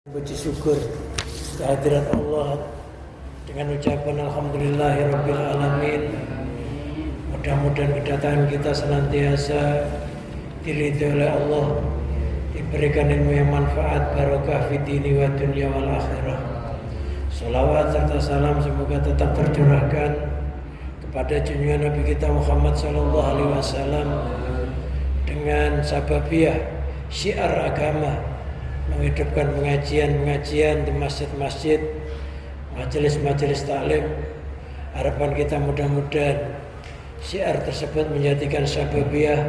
Puji syukur kehadirat Allah dengan ucapan Alhamdulillahirabbil alamin. Mudah-mudahan kedatangan kita senantiasa diridhoi oleh Allah, diberikan ilmu yang manfaat, barokah fi dini wa dunya wal akhirah. Salawat serta salam semoga tetap tercurahkan kepada junjungan Nabi kita Muhammad sallallahu alaihi wasallam dengan sababiyah syiar agama, menghidupkan pengajian-pengajian di masjid-masjid, majelis-majelis taklim. Harapan kita mudah-mudahan syiar tersebut menjadikan sababiyah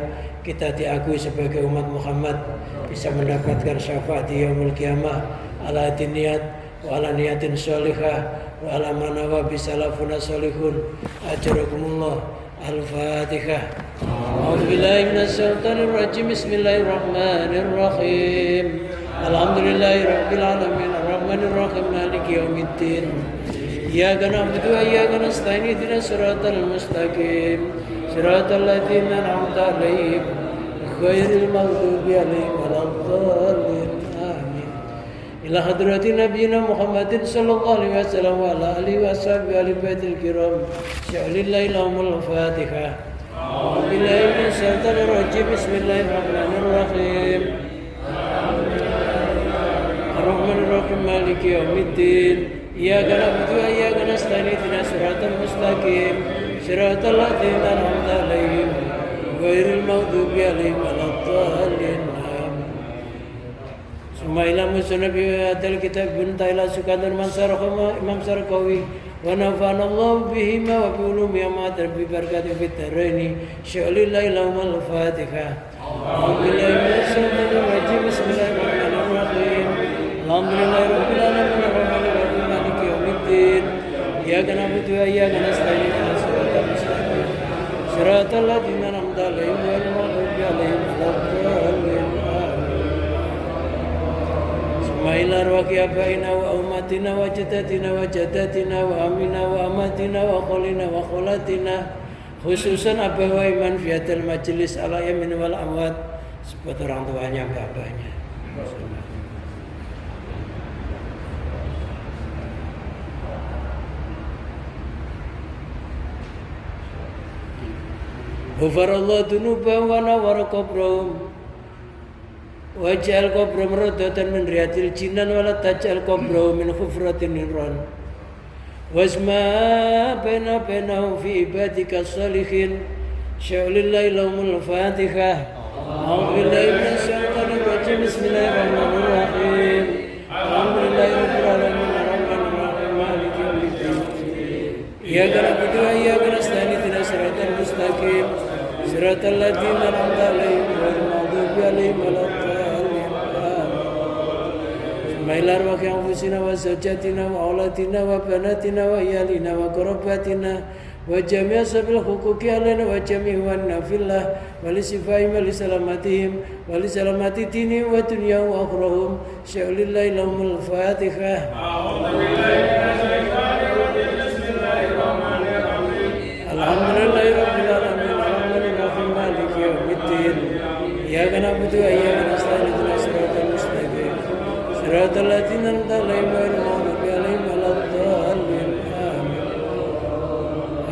kita diakui sebagai umat Muhammad, bisa mendapatkan syafaat di yaumul qiyamah ala niat wa ala niyatin sholihah wa ala manawa bisalafuna sholihun. Ajarakumullah. Al-Fatihah. A'udzubillahi minasyaitonir rajim. Bismillahirrahmanirrahim. Alhamdulillahirabbil alamin arrahmanir rahim maliki yaumiddin. Iyyaka na'budu wa iyyaka nasta'in ihdinas siratal mustaqim siratal ladzina an'amta 'alaihim ghairil maghdubi 'alaihim waladdallin. Amin. Ila hadratin nabiyina Muhammadin sallallahu alaihi wasallam wa ala alihi washabihi ahli baitil kiram. Sya'lillahi lahumul Fatihah. A'udzubillahi minasyaitonir rajim. Bismillahirrahmanirrahim. Ar-Rahmanir-Rahim Maliki Yaumiddin. Iyyaka na'budu wa iyyaka nasta'in ihdinas siratal mustaqim siratal ladzina an'amta 'alaihim ghairil maghdubi 'alaihim waladdallin. Summa ila musnabi hadal kitab bunta ila Sukanur Mansarqama Imam Sarqawi wa nafa'anallahu bihima wa bi ulumi ma tarbi barakati fit daraini. Sya'lillahi lahumul Fatihah. A'udzubillahi minasyaitonir rajim. Bismillahirrahmanirrahim. Alhamdulillahirabbil alamin arrahmanir rahim maliki yaumiddin. Iyyaka na'budu wa iyyaka nasta'in ihdinas siratal mustaqim siratal ladzina an'amta 'alaihim ghairil maghdubi 'alaihim waladdallin. Summa ila arwahi abaina wa ummatina wa jaddatina wa jaddatina wa amina wa amatina wa khalina wa khalatina, khususan abawa iman fi hadal majlis ala yamin wal amwat, sebut orang tuanya, bapaknya. Ghafarallahu dzunubahum wa nawwara qabrahum waj'al qabrahum rawdatan min riyadil jinan wa la taj'al qabrahum min hufratin niran wasma bainahum fi ibadika sholihin. Sya'lillahi lahumul Fatihah. A'udzubillahi minasyaitonir rajim. Bismillahirrahmanirrahim. Alhamdulillahirabbil alamin arrahmanir rahim maliki yaumiddin. Iyyaka na'budu wa iyyaka nasta'in ihdinas siratal mustaqim siratal ladzina an'amta 'alaihim ghairil maghdubi 'alaihim waladdallin. Summa ila arwahi anfusina wa zawjatina wa aulatina wa banatina wa iyalina wa qarabatina wa jami' ashabil huquqi 'alaina wa jami' wa nafillah wa li sifaihim wa li salamatihim wa li salamati dinihim wa dunyahum wa akhrahum. Sya'lillahi lahumul Fatihah. Alhamdulillahirabbil alamin arrahmanir rahim maliki yaumiddin. Iyyaka na'budu wa iyyaka nasta'in ihdinas siratal mustaqim siratal ladzina an'amta 'alaihim ghairil maghdubi 'alaihim waladdallin. Amin.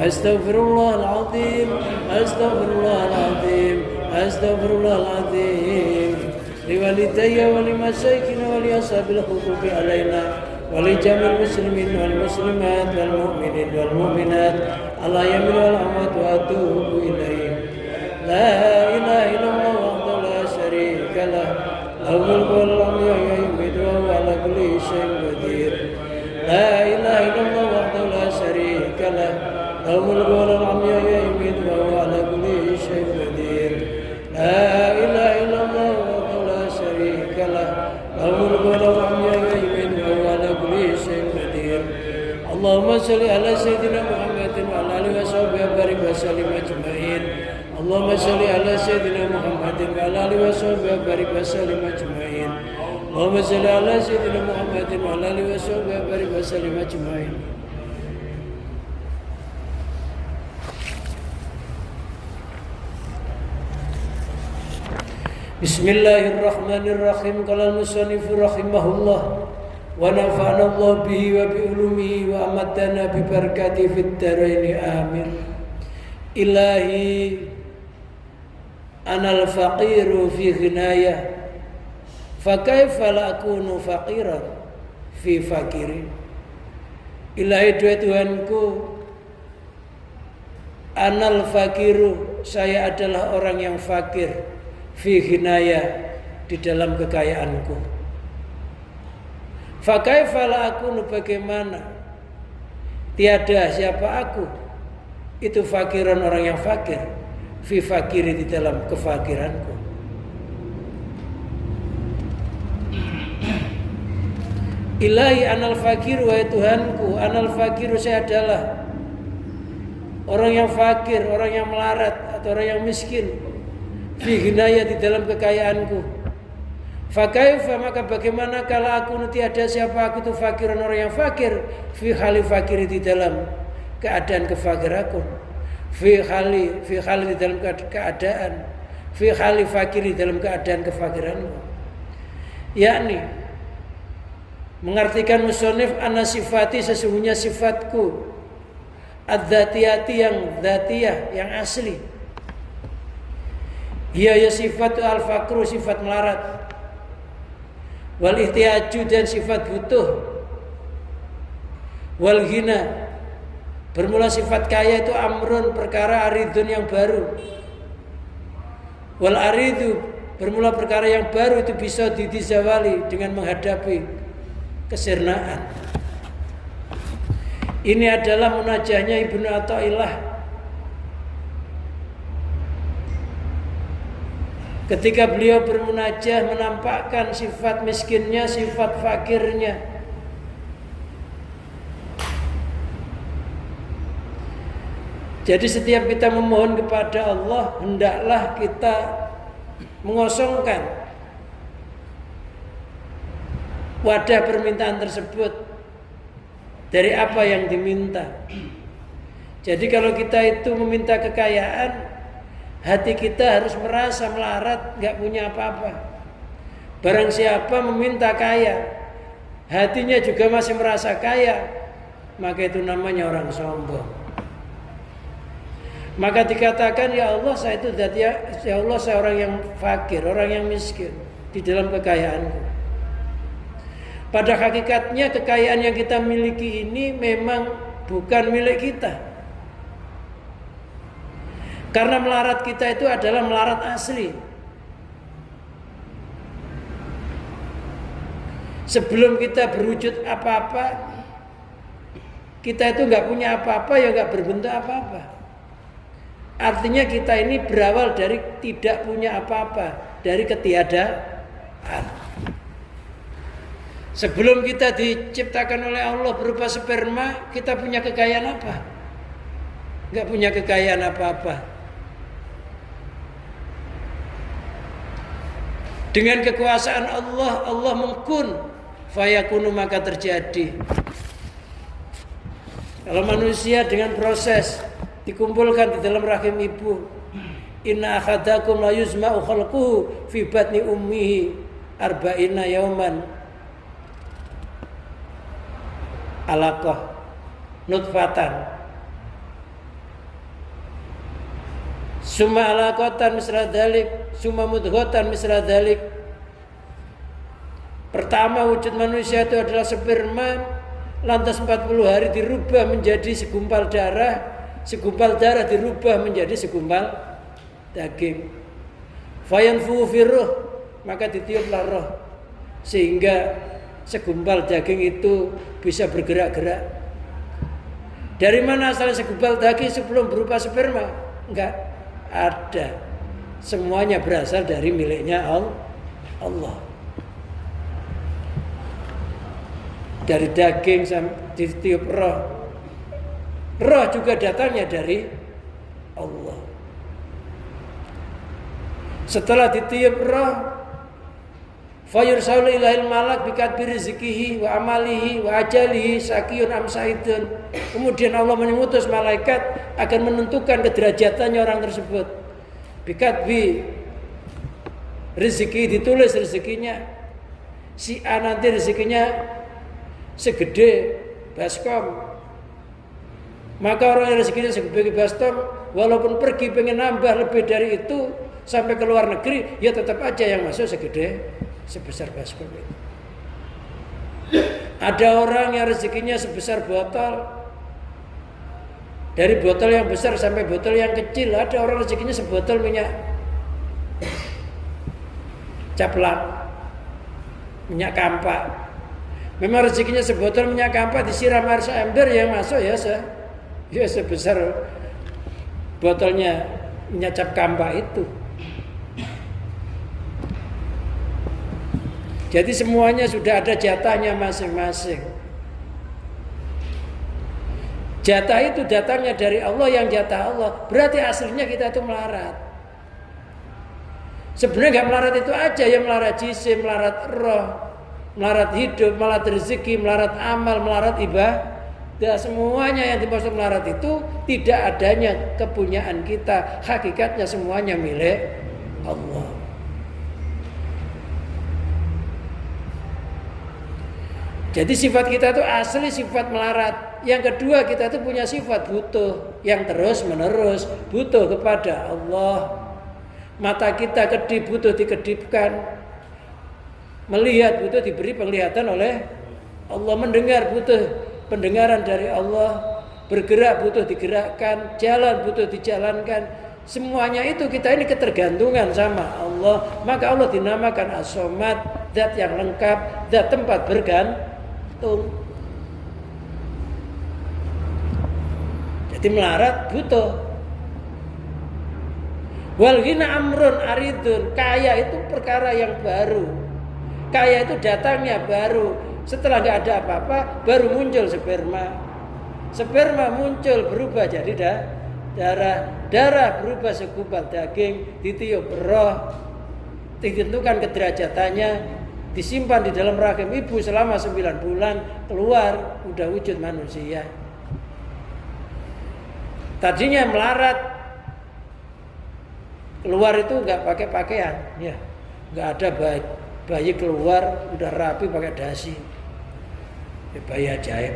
Astaghfirullahal azim. Astaghfirullahal azim. Astaghfirullahal azim. Li walidayya wa li masyayikhina wa li ashabil huquqi 'alaina walijamil muslimin wal muslimat wal mu'minin wal mu'minat ala yamin wal amwat wa atubu ilaih. La ilaha illallah wahdahu la syarika lah, lahul mulku wal hamdu wa yuhyidu wa huwa ala kulli syai'in qadir. La ilaha illallah wahdahu la syarika lah, lahul mulku wal hamdu wa yuhyidu wa huwa ala kulli syai'in qadir. La ilaha illallah wahdahu la syarika lah, lahul mulku wal hamdu wa yuhyidu wa huwa ala kulli syai'in qadir. Allahumma shalli ala sayyidina Muhammadin wa ala alihi wa sahbihi wa barik wa sallim ajma'in. Allahumma shalli ala sayyidina Muhammadin wa ala alihi wa sahbihi wa barik wa sallim ajma'in. Allahumma shalli ala sayyidina Muhammadin wa ala alihi wa sahbihi wa barik wa sallim ajma'in. Bismillahirrahmanirrahim. Qala al-musannif rahimahullah wa nafa'ana Allah bihi wa bi ulumihi wa amatana bi barakati fid dharain amin. Ilahi anal faqiru fi ghinaya fa kaifa la akunu faqiran fi fakirin. Ilahi Tuhanku, anal fakiru, saya adalah orang yang fakir, fi ghinaya, di dalam kekayaanku. Fa kaifa la akunu, bagaimana tiada siapa aku itu fakiran, orang yang fakir, fi fakiri, di dalam kefakiranku. Ilahi anal fakiru, wahai Tuhanku, anal fakiru, saya adalah orang yang fakir, orang yang melarat atau orang yang miskin, fi ghinaya, di dalam kekayaanku. Fakaifa, maka bagaimana kalau aku tiada siapa aku itu fakiran, orang yang fakir, fi hali fakiri, di dalam keadaan kefakiranku. Fi hali di dalam keadaan, fi hali fakiri, dalam keadaan kefakiranku. Yakni mengartikan musonif, ana sifati, sesungguhnya sifatku, adzatiyati, yang dzatiyah, yang asli. Ia ya sifat al-fakru, sifat melarat, wal ihtiyaju, dan sifat butuh, wal ghina, bermula sifat kaya itu amrun, perkara, aridun, yang baru, wal aridu, bermula perkara yang baru itu bisa didizawali dengan menghadapi kesirnaan. Ini adalah munajahnya Ibnu Athaillah ketika beliau bermunajah, menampakkan sifat miskinnya, sifat fakirnya. Jadi setiap kita memohon kepada Allah, hendaklah kita mengosongkan wadah permintaan tersebut dari apa yang diminta. Jadi kalau kita itu meminta kekayaan, hati kita harus merasa melarat, gak punya apa-apa. Barang siapa meminta kaya, hatinya juga masih merasa kaya, maka itu namanya orang sombong. Maka dikatakan, ya Allah, saya itu ya Allah, saya orang yang fakir, orang yang miskin di dalam kekayaanku. Pada hakikatnya kekayaan yang kita miliki ini memang bukan milik kita. Karena melarat kita itu adalah melarat asli. Sebelum kita berwujud apa-apa, kita itu nggak punya apa-apa, ya nggak berbentuk apa-apa. Artinya kita ini berawal dari tidak punya apa-apa, dari ketiadaan. Sebelum kita diciptakan oleh Allah berupa sperma, kita punya kekayaan apa? Nggak punya kekayaan apa-apa. Dengan kekuasaan Allah, Allah mengkun, fayakunu, maka terjadi. Kalau manusia dengan proses dikumpulkan di dalam rahim ibu, inna akhadakum la yuzma'u khalquhu fi batni ummihi arba'ina yauman alaqah nutfatan summa alaqatan misra dzalik summa mudghatan misra dzalik. Pertama wujud manusia itu adalah sperma, lantas 40 hari dirubah menjadi segumpal darah, segumpal darah dirubah menjadi segumpal daging. Fayanfu firuh, maka ditiuplah roh sehingga segumpal daging itu bisa bergerak-gerak. Dari mana asalnya segumpal daging sebelum berupa sperma? Enggak ada. Semuanya berasal dari miliknya Allah. Dari daging sampai ditiup roh. Roh juga datangnya dari Allah. Setelah ditiup roh, fayursalu ilahil malak bikatbi rizkihi wa amalihi wa ajalihi sakiyun am saidun. Kemudian Allah mengutus malaikat akan menentukan kederajatannya orang tersebut. Bikatbi rezeki, ditulis rezekinya. Si A nanti rezekinya segede baskom. Maka orang yang rezekinya segede baskom, walaupun pergi pengen nambah lebih dari itu sampai ke luar negeri, ya tetap aja yang masuk sebesar baskom itu. Ada orang yang rezekinya sebesar botol, dari botol yang besar sampai botol yang kecil. Ada orang rezekinya sebotol minyak caplang, minyak kampak. Memang rezekinya sebotol minyak kampak disiram air seember, yang masuk ya sebesar botolnya minyak cap kampak itu. Jadi semuanya sudah ada jatahnya masing-masing. Jatah itu datangnya dari Allah, yang jatah Allah. Berarti aslinya kita itu melarat. Sebenarnya gak melarat itu aja, yang melarat jisim, melarat roh, melarat hidup, melarat rezeki, melarat amal, melarat ibadah. Semuanya yang dimaksud melarat itu tidak adanya kepunyaan kita. Hakikatnya semuanya milik Allah. Jadi sifat kita itu asli sifat melarat. Yang kedua, kita itu punya sifat butuh yang terus menerus, butuh kepada Allah. Mata kita kedip, butuh dikedipkan. Melihat, butuh diberi penglihatan oleh Allah. Mendengar, butuh pendengaran dari Allah. Bergerak, butuh digerakkan. Jalan, butuh dijalankan. Semuanya itu kita ini ketergantungan sama Allah. Maka Allah dinamakan As-Somad, zat yang lengkap, zat tempat bergantung. Jadi melarat butuh. Wal ghina amrun aridun, kaya itu perkara yang baru. Kaya itu datangnya baru. Setelah nggak ada apa-apa, baru muncul sperma. Sperma muncul berubah jadi darah. Darah berubah segumpal daging, ditiup roh, ditentukan kederajatannya, disimpan di dalam rahim ibu selama 9 bulan, keluar udah wujud manusia. Tadinya melarat, keluar itu nggak pakai pakaian, ya, nggak ada bayi keluar udah rapi pakai dasi, ya, bayi ajaib,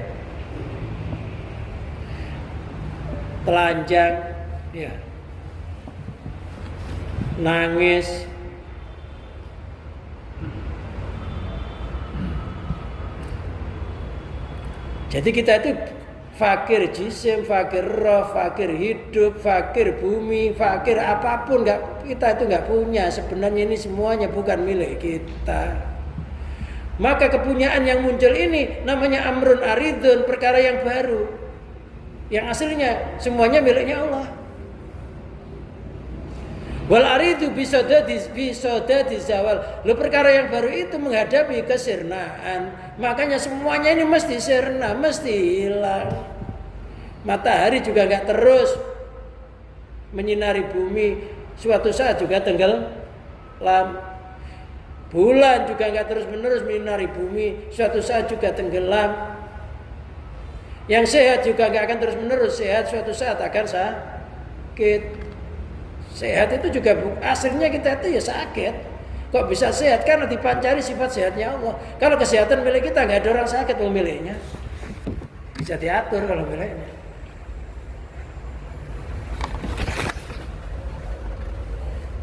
telanjang, ya, nangis. Jadi kita itu fakir jisim, fakir roh, fakir hidup, fakir bumi, fakir apapun kita itu nggak punya. Sebenarnya ini semuanya bukan milik kita. Maka kepunyaan yang muncul ini namanya amrun aridun, perkara yang baru. Yang aslinya semuanya miliknya Allah. Wal aridu bisodadi zawal. Lo perkara yang baru itu menghadapi kesirnaan. Makanya semuanya ini mesti sirna, mesti hilang. Matahari juga gak terus menyinari bumi, suatu saat juga tenggelam. Bulan juga gak terus menerus menyinari bumi, suatu saat juga tenggelam. Yang sehat juga gak akan terus menerus sehat, suatu saat akan sakit. Sehat itu juga aslinya kita itu ya sakit. Kok bisa sehat? Karena dipancari sifat sehatnya Allah. Kalau kesehatan milik kita, nggak ada orang sakit miliknya. Bisa diatur kalau miliknya.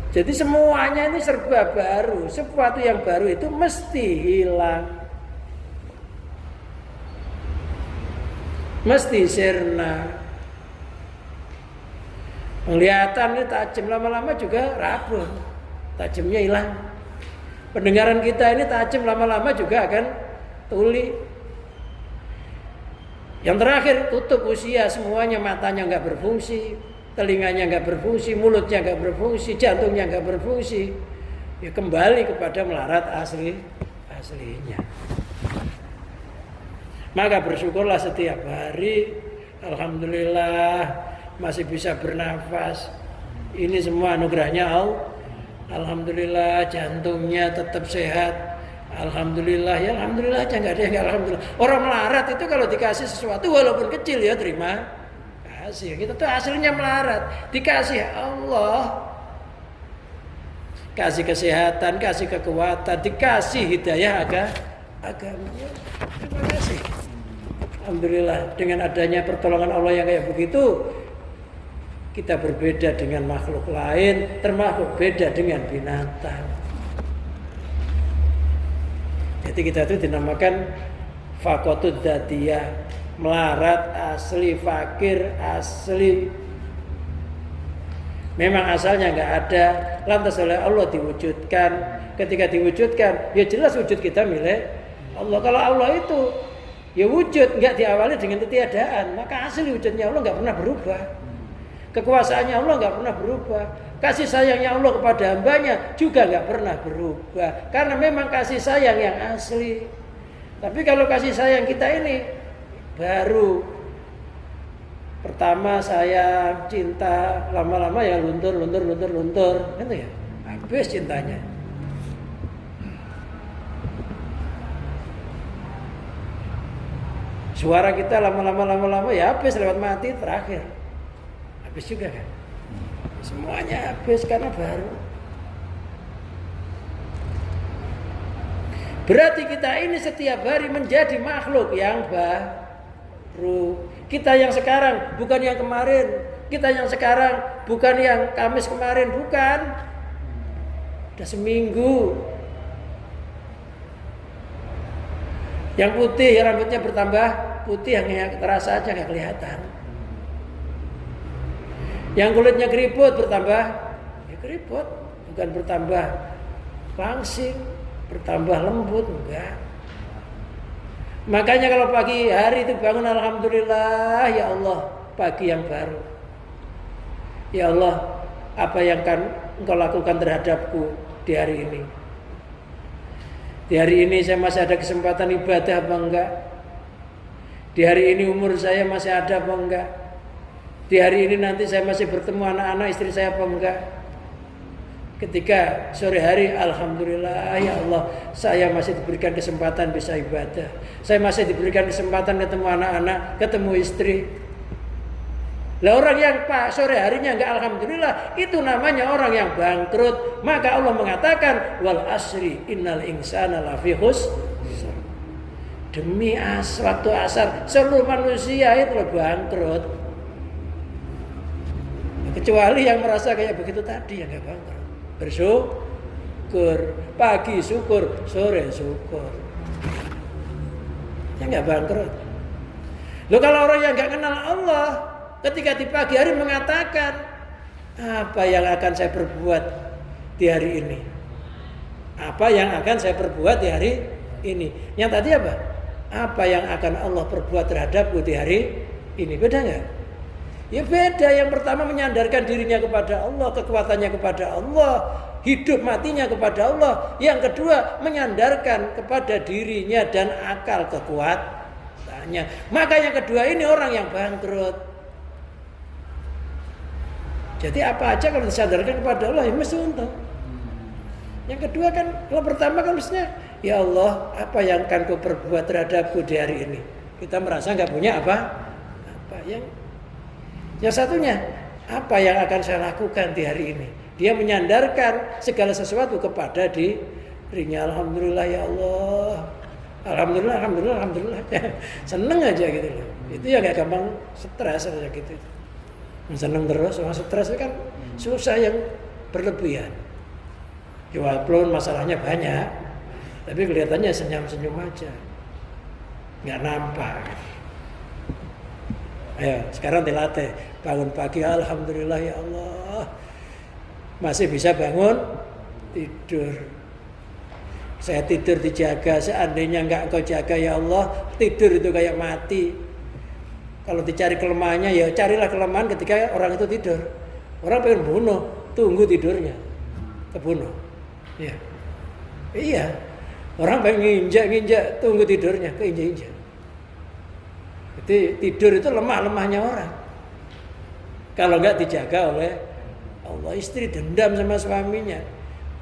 Jadi semuanya ini serba baru. Sesuatu yang baru itu mesti hilang, mesti sirna. Penglihatan ini tajam, lama-lama juga rapuh, tajamnya hilang. Pendengaran kita ini tajam, lama-lama juga akan tuli. Yang terakhir tutup usia, semuanya, matanya nggak berfungsi, telinganya nggak berfungsi, mulutnya nggak berfungsi, jantungnya nggak berfungsi. Ya kembali kepada melarat aslinya. Maka bersyukurlah setiap hari, alhamdulillah masih bisa bernafas. Ini semua anugerahnya Allah. Alhamdulillah jantungnya tetap sehat. Alhamdulillah, ya alhamdulillah aja, nggak ada yang alhamdulillah. Orang melarat itu kalau dikasih sesuatu walaupun kecil ya terima kasih. Kita tuh aslinya melarat, dikasih Allah, kasih kesehatan, kasih kekuatan, dikasih hidayah agamanya. Terima kasih. Alhamdulillah dengan adanya pertolongan Allah yang kayak begitu, kita berbeda dengan makhluk lain, termasuk beda dengan binatang. Jadi kita itu dinamakan faqatud dzatiyah, melarat asli, fakir asli. Memang asalnya nggak ada, lantas oleh Allah diwujudkan. Ketika diwujudkan, ya jelas wujud kita milik Allah. Kalau Allah itu ya wujud, nggak diawali dengan ketiadaan, maka asli wujudnya Allah nggak pernah berubah. Kekuasaannya Allah nggak pernah berubah. Kasih sayangnya Allah kepada hambanya juga nggak pernah berubah. Karena memang kasih sayang yang asli. Tapi kalau kasih sayang kita ini baru pertama saya cinta, lama-lama ya luntur, gitu ya. Habis cintanya. Suara kita lama-lama ya habis, lewat mati terakhir. Habis juga kan. Semuanya habis karena baru. Berarti kita ini setiap hari menjadi makhluk yang baru. Kita yang sekarang bukan yang kemarin. Kita yang sekarang bukan yang Kamis kemarin, bukan. Udah seminggu. Yang putih, rambutnya bertambah putih, hanya terasa aja nggak kelihatan. Yang kulitnya keriput bertambah, ya keriput, bukan bertambah langsing, bertambah lembut, enggak. Makanya kalau pagi hari itu bangun, alhamdulillah, ya Allah, pagi yang baru. Ya Allah, apa yang akan Engkau lakukan terhadapku di hari ini? Di hari ini saya masih ada kesempatan ibadah apa enggak? Di hari ini umur saya masih ada apa enggak? Di hari ini nanti saya masih bertemu anak-anak istri saya apa enggak? Ketika sore hari, alhamdulillah ya Allah, saya masih diberikan kesempatan bisa ibadah. Saya masih diberikan kesempatan ketemu anak-anak, ketemu istri. Lah orang yang sore harinya enggak alhamdulillah, itu namanya orang yang bangkrut. Maka Allah mengatakan wal asri innal insana lafi khusr. Demi waktu asar seluruh manusia itu bangkrut. Kecuali yang merasa kayak begitu tadi yang enggak bangkrut. Bersyukur, pagi syukur, sore syukur. Yang enggak bangkrut. Loh kalau orang yang enggak kenal Allah, ketika di pagi hari mengatakan, apa yang akan saya perbuat di hari ini? Apa yang akan saya perbuat di hari ini? Yang tadi apa? Apa yang akan Allah perbuat terhadapku di hari ini? Beda nggak? Ya beda. Yang pertama menyandarkan dirinya kepada Allah, kekuatannya kepada Allah, hidup matinya kepada Allah. Yang kedua menyandarkan kepada dirinya dan akal kekuatannya. Maka yang kedua ini orang yang bangkrut. Jadi apa aja kalau disandarkan kepada Allah ya mesti untung. Yang kedua kan, kalau pertama kan mestinya ya Allah, apa yang akan kau perbuat terhadapku di hari ini? Kita merasa nggak punya apa yang satunya, apa yang akan saya lakukan di hari ini? Dia menyandarkan segala sesuatu kepada dirinya. Alhamdulillah ya Allah. Alhamdulillah. Seneng aja gitu loh. Itu ya nggak gampang stres aja gitu. Seneng terus, sama stres itu kan susah yang berlebihan. Walaupun masalahnya banyak, tapi kelihatannya senyum-senyum aja, nggak nampak. Ayo, sekarang dilatih. Bangun pagi, alhamdulillah ya Allah, masih bisa bangun tidur. Saya tidur dijaga. Seandainya nggak Engkau jaga ya Allah, tidur itu kayak mati. Kalau dicari kelemahannya, ya carilah kelemahan ketika orang itu tidur. Orang pengen bunuh, tunggu tidurnya, kebunuh. Ya, iya. Orang pengen nginjak, tunggu tidurnya, keinjak-injak. Jadi tidur itu lemah-lemahnya orang. Kalau nggak dijaga oleh Allah, istri dendam sama suaminya,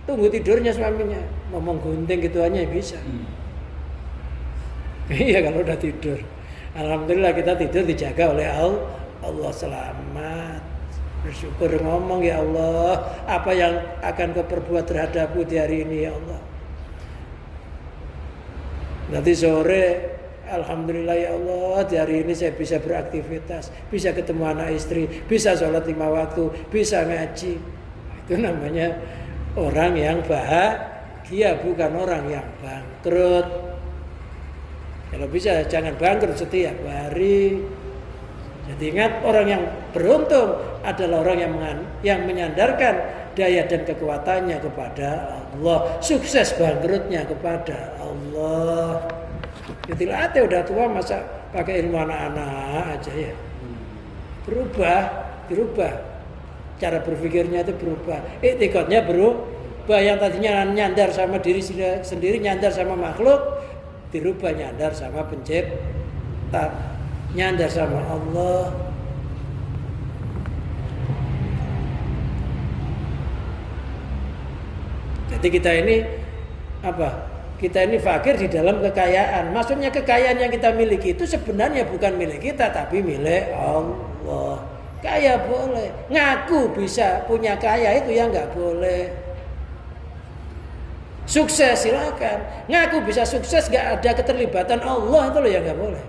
tunggu tidurnya suaminya, ngomong gunting gitu aja bisa. Iya kalau udah tidur. Alhamdulillah kita tidur dijaga oleh Allah, selamat. Bersyukur ngomong ya Allah, apa yang akan kau perbuat terhadapku di hari ini ya Allah. Nanti sore, alhamdulillah ya Allah, di hari ini saya bisa beraktivitas, bisa ketemu anak istri, bisa sholat 5 waktu, bisa ngaji. Itu namanya orang yang bahagia, bukan orang yang bangkrut. Kalau bisa jangan bangkrut setiap hari. Jadi ingat, orang yang beruntung adalah orang yang menyandarkan daya dan kekuatannya kepada Allah. Sukses bangkrutnya kepada Allah. Jadi latih udah tua masa pakai ilmu anak-anak aja ya. Berubah. Cara berpikirnya itu berubah. Etikotnya berubah. Yang tadinya nyandar sama diri sendiri, nyandar sama makhluk, dirubah nyandar sama pencipta, nyandar sama Allah. Jadi kita ini kita ini fakir di dalam kekayaan. Maksudnya kekayaan yang kita miliki itu sebenarnya bukan milik kita, tapi milik Allah. Kaya boleh, ngaku bisa punya kaya itu yang nggak boleh. Sukses silakan, ngaku bisa sukses, nggak ada keterlibatan Allah itu loh yang nggak boleh.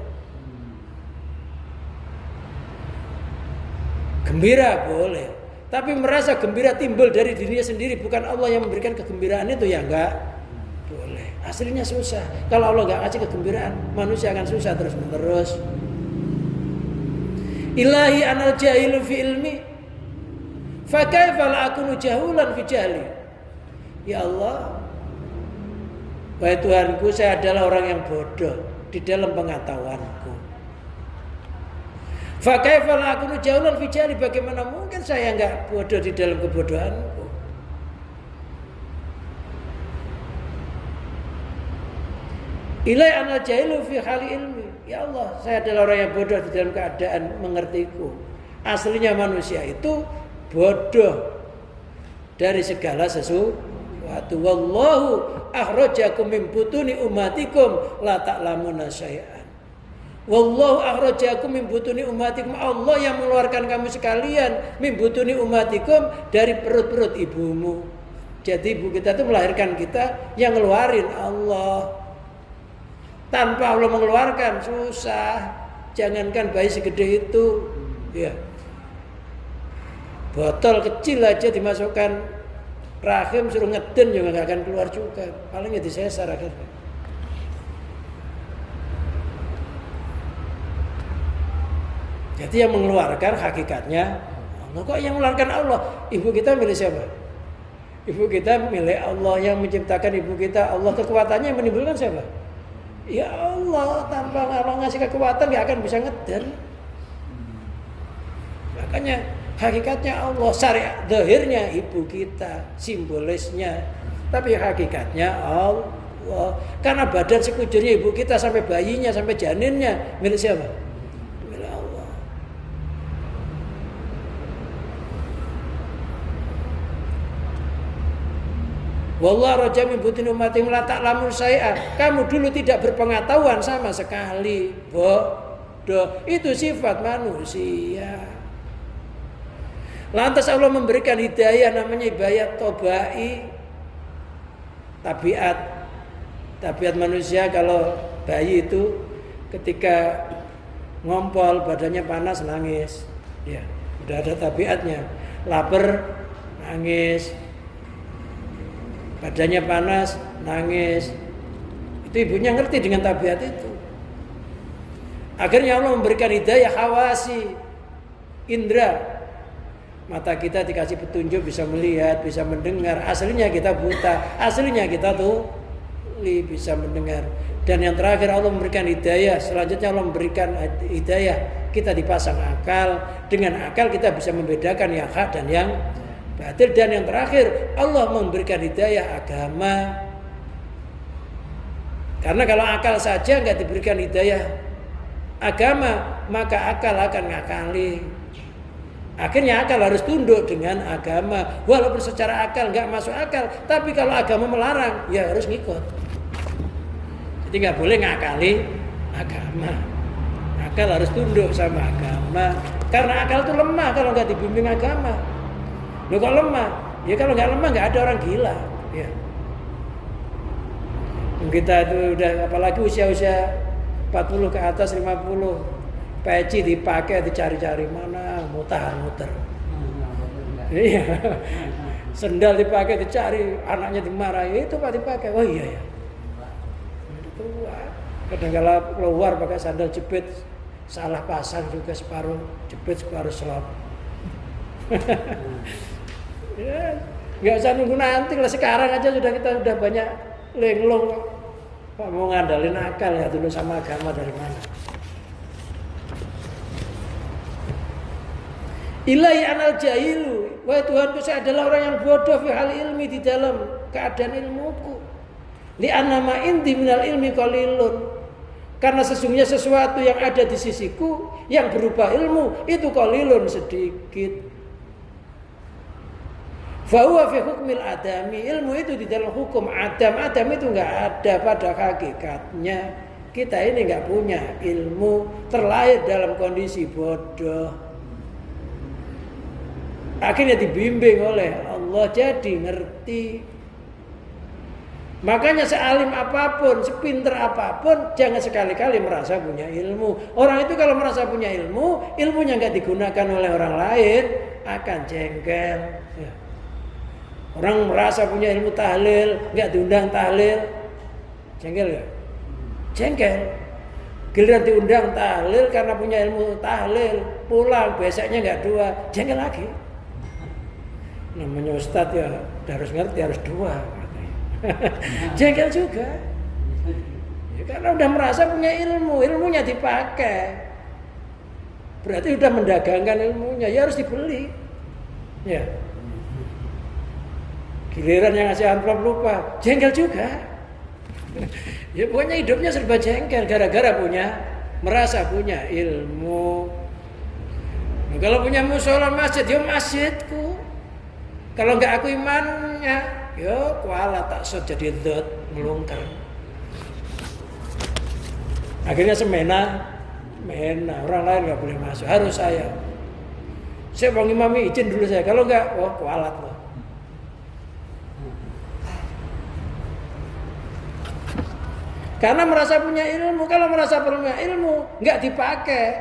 Gembira boleh, tapi merasa gembira timbul dari dirinya sendiri, bukan Allah yang memberikan kegembiraan itu ya nggak boleh. Aslinya susah. Kalau Allah nggak kasih kegembiraan, manusia akan susah terus menerus. Ilahi anal jahilu fi ilmi, fa kaifa la akunu jahulan fi jahli. Ya Allah, wahai Tuhanku, saya adalah orang yang bodoh di dalam pengetahuanku. Fa kaifa la akunu jahulan fi jahli, bagaimana mungkin saya enggak bodoh di dalam kebodohanku? Ilahi anal jahilu fi hali ilmi. Ya Allah, saya adalah orang yang bodoh di dalam keadaan mengertiku. Aslinya manusia itu bodoh dari segala sesuatu. Wallahu akhrajakum min butuni ummatikum la ta'lamuna syai'an. Wallahu akhrajakum min butuni ummatikum. Allah yang mengeluarkan kamu sekalian min butuni ummatikum, dari perut-perut ibumu. Jadi ibu kita itu melahirkan kita, yang ngeluarin Allah. Tanpa Allah mengeluarkan susah. Jangankan bayi segede itu, ya. Botol kecil aja dimasukkan rahim suruh ngeden juga nggak akan keluar juga. Palingnya disesar akhirnya. Jadi yang mengeluarkan hakikatnya Allah. Kok yang mengeluarkan Allah? Ibu kita milik siapa? Ibu kita milik Allah. Yang menciptakan ibu kita Allah. Kekuatannya yang menimbulkan siapa? Ya Allah. Tanpa Allah ngasih kekuatan gak akan bisa ngeden. Makanya hakikatnya Allah. Syariat zahirnya ibu kita, simbolisnya. Tapi hakikatnya Allah. Karena badan sekujurnya ibu kita, sampai bayinya, sampai janinnya milik siapa? Milik Allah. Wallahu raja min butuni ummatin la ta'lamun syai'a. Kamu dulu tidak berpengetahuan sama sekali. Bodoh. Itu sifat manusia. Lantas Allah memberikan hidayah, namanya hidayah tobai. Tabiat manusia, kalau bayi itu ketika ngompol badannya panas nangis. Ya, udah ada tabiatnya. Lapar nangis. Badannya panas, nangis. Itu ibunya ngerti dengan tabiat itu. Akhirnya Allah memberikan hidayah khawasi, indra. Mata kita dikasih petunjuk, bisa melihat, bisa mendengar. Aslinya kita buta, aslinya kita tuli, bisa mendengar. Dan yang terakhir Allah memberikan hidayah. Selanjutnya Allah memberikan hidayah, kita dipasang akal. Dengan akal kita bisa membedakan yang hak dan yang batil. Dan yang terakhir Allah memberikan hidayah agama. Karena kalau akal saja nggak diberikan hidayah agama, maka akal akan ngakali. Akhirnya akal harus tunduk dengan agama. Walaupun secara akal nggak masuk akal, tapi kalau agama melarang, ya harus ngikut. Jadi nggak boleh ngakali agama. Akal harus tunduk sama agama. Karena akal itu lemah kalau nggak dibimbing agama. Loh kok lemah? Ya kalau nggak lemah nggak ada orang gila. Ya. Kita itu udah apalagi usia-usia 40 ke atas 50, peci dipakai dicari-cari mana mutar-muter. Iya. Sendal dipakai dicari, anaknya dimarahi, itu Pak dipakai. Oh iya ya. Kadang-kala keluar pakai sandal jepit, salah pasang juga separuh jepit separuh selop. Ya, nggak usah nunggu nanti lah, sekarang aja kita sudah banyak lenglong. Pak mau ngandalin akal ya dulu sama agama dari mana? Ilahi anal jahilu, wahai Tuhanku saya adalah orang yang bodoh fi hal ilmi, di dalam keadaan ilmuku. Li annama indi minal ilmi qalilun, karena sesungguhnya sesuatu yang ada di sisiku yang berupa ilmu itu qalilun, sedikit. Fahuwa fi hukmil adami, ilmu itu di dalam hukum adam. Adam itu enggak ada pada hakikatnya. Kita ini enggak punya ilmu, terlahir dalam kondisi bodoh. Akhirnya dibimbing oleh Allah jadi ngerti. Makanya sealim apapun, sepinter apapun, jangan sekali-kali merasa punya ilmu. Orang itu kalau merasa punya ilmu, ilmunya enggak digunakan oleh orang lain, akan jengkel. Ya. Orang merasa punya ilmu tahlil, enggak diundang tahlil, jengkel ya? Jengkel. Giliran diundang tahlil karena punya ilmu tahlil, pulang besoknya enggak dua, jengkel lagi. Namanya Ustadz ya harus ngerti, harus dua. Jengkel juga. Ya, karena udah merasa punya ilmu, ilmunya dipakai. Berarti udah mendagangkan ilmunya, ya harus dibeli. Ya. Giliran yang ngasih amplop lupa, jengkel juga. Ya pokoknya hidupnya serba jengkel gara-gara merasa punya ilmu. Nah, kalau punya musola masjid, ya masjidku. Kalau enggak aku imannya, yo kuala taksud jadi dot melungker. Akhirnya semena, orang lain enggak boleh masuk, harus saya. Saya bang imami izin dulu saya, kalau enggak, wah kualat loh. Karena merasa punya ilmu, kalau merasa punya ilmu enggak dipakai,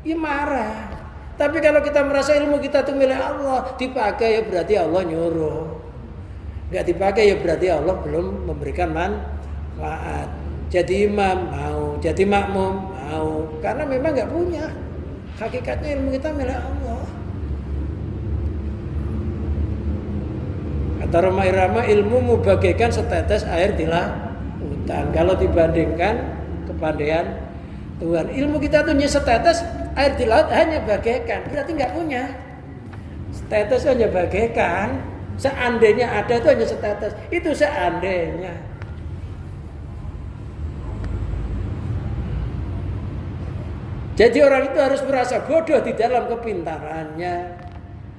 ya marah. Tapi kalau kita merasa ilmu kita itu milik Allah, dipakai ya berarti Allah nyuruh. Enggak dipakai ya berarti Allah belum memberikan manfaat. Jadi imam mau, jadi makmum mau, karena memang enggak punya. Hakikatnya ilmu kita milik Allah. Kata Roma Irama, ilmumu bagaikan setetes air di lautan. Kalau dibandingkan kepandaian Tuhan, ilmu kita tuh hanya setetes air di laut, hanya bagaikan, berarti nggak punya. Setetes hanya bagaikan, seandainya ada itu hanya setetes, itu seandainya. Jadi orang itu harus merasa bodoh di dalam kepintarannya,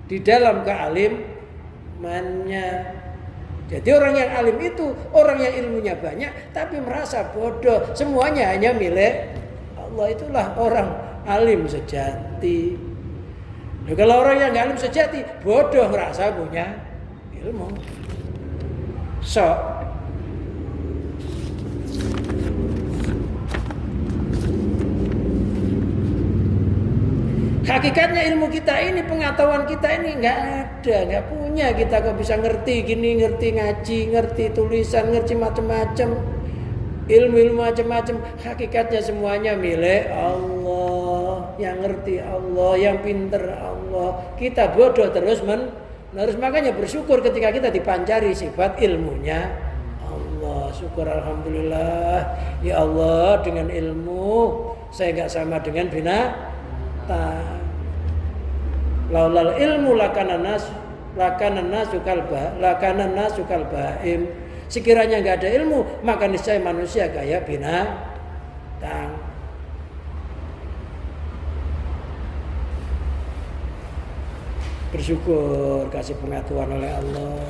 di dalam kealimannya. Jadi orang yang alim itu orang yang ilmunya banyak, tapi merasa bodoh, semuanya hanya milik Allah. Itulah orang alim sejati. Nah, kalau orang yang nggak alim sejati, bodoh merasa punya ilmu. Hakikatnya ilmu kita ini, pengetahuan kita ini nggak ada, nggak punya. Kita kok bisa ngerti gini, ngerti ngaji, ngerti tulisan, ngerti macam-macam. Ilmu macam-macam, hakikatnya semuanya milik Allah. Yang ngerti Allah, yang pinter Allah. Kita bodoh terus menerus, makanya bersyukur ketika kita dipancari sifat ilmunya Allah. Syukur alhamdulillah, ya Allah dengan ilmu saya nggak sama dengan binatang. Laulal ilmu lakanan nasu kalbaim. Sekiranya nggak ada ilmu, maka niscaya manusia kayak binatang. Bersyukur kasih pengetahuan oleh Allah.